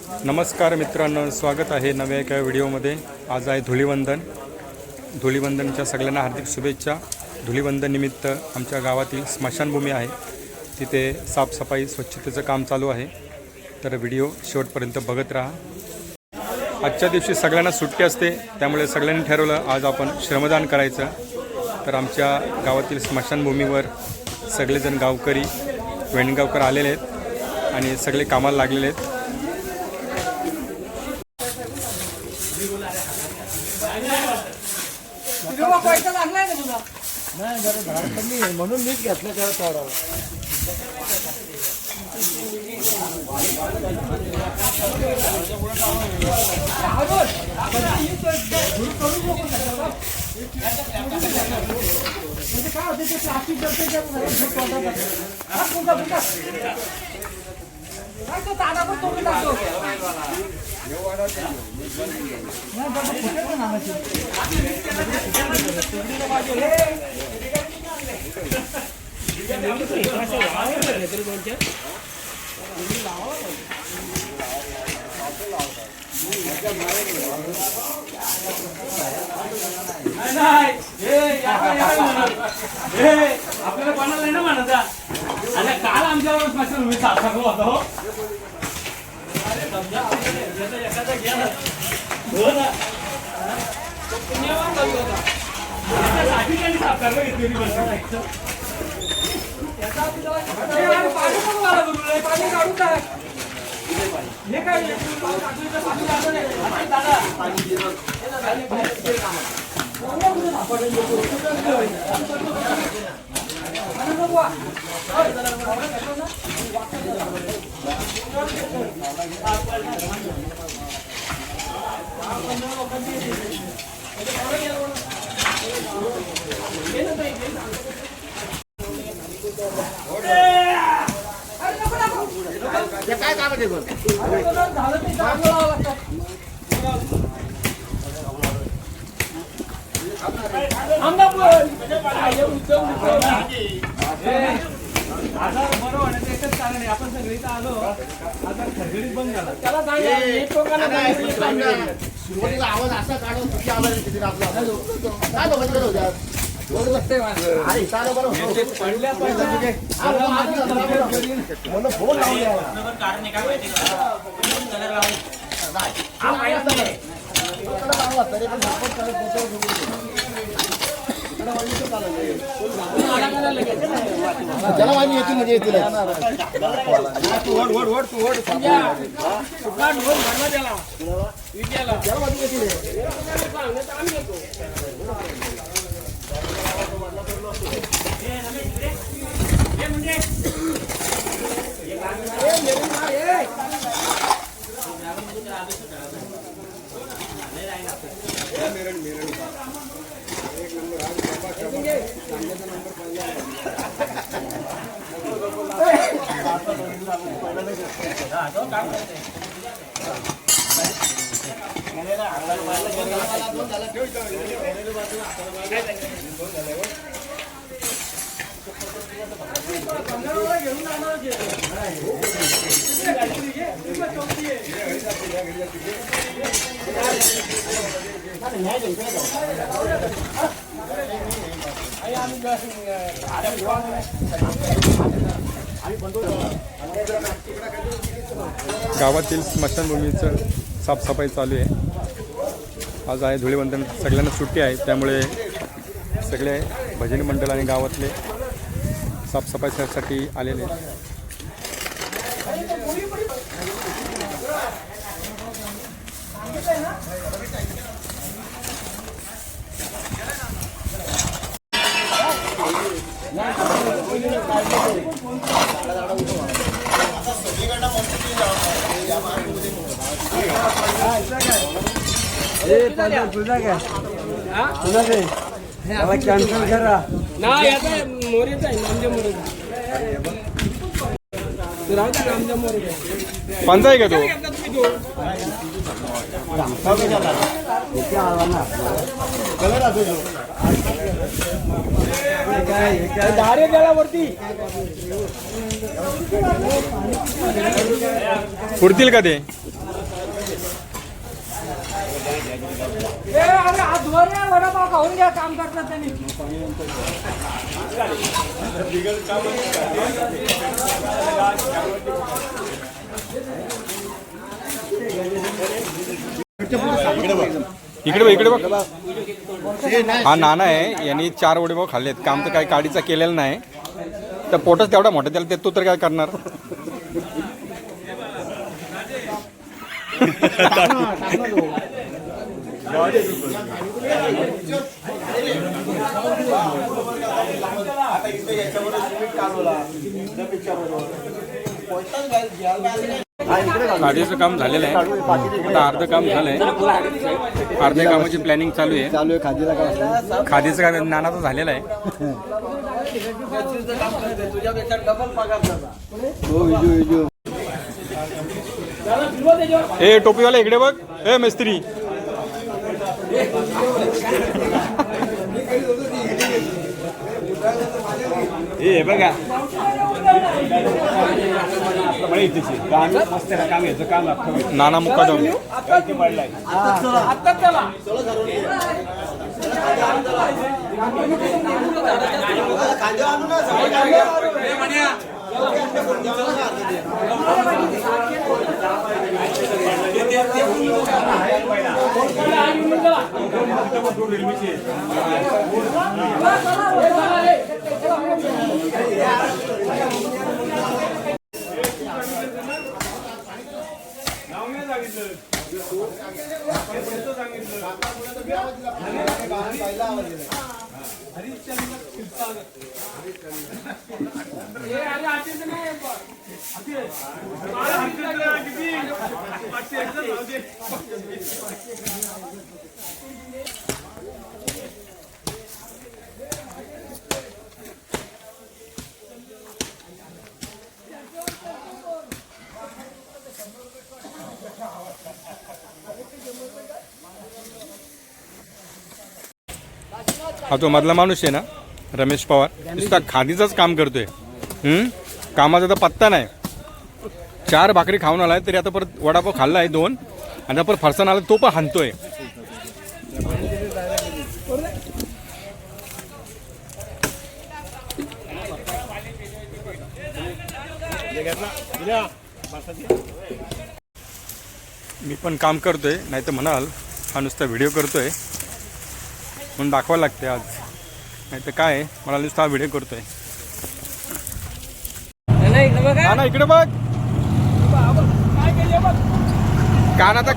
नमस्कार मित्रांनो, स्वागत आहे नव्या एका व्हिडिओमध्ये। आज आहे धुलीवंदन। धुलीवंदनच्या सगळ्यांना हार्दिक शुभेच्छा। धुलीवंदन निमित्त आमच्या गावातील स्मशानभूमी आहे, तिथे साफसफाई स्वच्छतेचं काम चालू आहे, तर व्हिडिओ शेवटपर्यंत बघत राहा। आजच्या दिवशी सगळ्यांना सुट्टी असते, त्यामुळे सगळ्यांनी ठरवलं आज आपण श्रमदान करायचं। तर आमच्या गावातील स्मशानभूमीवर सगळेजण गावकरी वेणगावकर आलेले आहेत आणि सगळे कामाला लागलेले आहेत। पैसा लागलाय ना तुला? नाही, जरा झाड कमी आहे म्हणून मीच घेतलं त्याला तोडावं। काय होते ते प्लास्टिक काय तो दादा पण तोडून टाकतो। आपल्याला कोणाला नाही ना म्हणायचा। आणि काल आमच्यावर स्मशान भूमी साफ होता हो। अरे समजा एखादा गेला हो ना, तो पुण्यवान झाला होता। त्यासाठी त्यांनी साफ करायला घेतलेली बस। त्याचा पाणी पण मला बोलू पाणी काढून टाक। हे काय पाणी लागलं नाही दादा, पाणी दिलं काय काम आहे आपण सगळी आलो आता खरगडीत बंद झाला। त्याला सुरुवातीला आवाज असा काढून किती आवाज येते आपला काय बघत होत्या फोन ज्याला माहिती येतील म्हणजे येतील। गावातील स्मशानभूमीचं साफसफाई चालू आहे। आज आहे धुलीवंदन, सगळ्यांना सुट्टी आहे, त्यामुळे सगळे भजनी मंडळ आणि गावातले साफसफाईसाठी आलेले आहेत। कॅन्सल करा नाही, आता मोरेचा आहे नामदेव मोरेचा। नामदेव मोरे पंचा आहे का तो? दारे गेल्यावरती पुरतील का ते? बरं वडापाव खाऊन घ्या काम करतात त्यांनी. इकडे बघ. हा नाना आहे, यांनी 4 वडेपाव खाल्लेत. काम तर काही काडीचा केलेलं नाही, तर पोटच तेवढा मोठा त्याला ते तू तर काय करणार. काडीचं काम झालेलं आहे, आता अर्ध काम झालंय, अर्ध्या कामाची प्लॅनिंग चालू आहे. खादीचं काम नानाचं झालेलं आहे. ए टोपीवाला इकडे बघ. ए मिस्त्री हे बघा काम याचं काम नाना मुक्कादम. आत्ताच चला. हा तो मधला माणूस आहे ना, रमेश पवार, नुसता खादीचंच काम करतोय. कामाचा तर पत्ता नाही. 4 भाकरी खाऊन आलाय, तरी आता परत वडापाव खाल्ला आहे 2, आणि परत फरसाण आला तो पण हाणतोय. मी पण काम करतोय, नाही तर म्हणाल हा नुसता व्हिडिओ करतोय म्हणून दाखवायला लागते आज, नाही तर काय मला नुसता हा व्हिडिओ करतोय. इकडे बघा. ना इकडे बघ. काय केलं बघ. कानाचा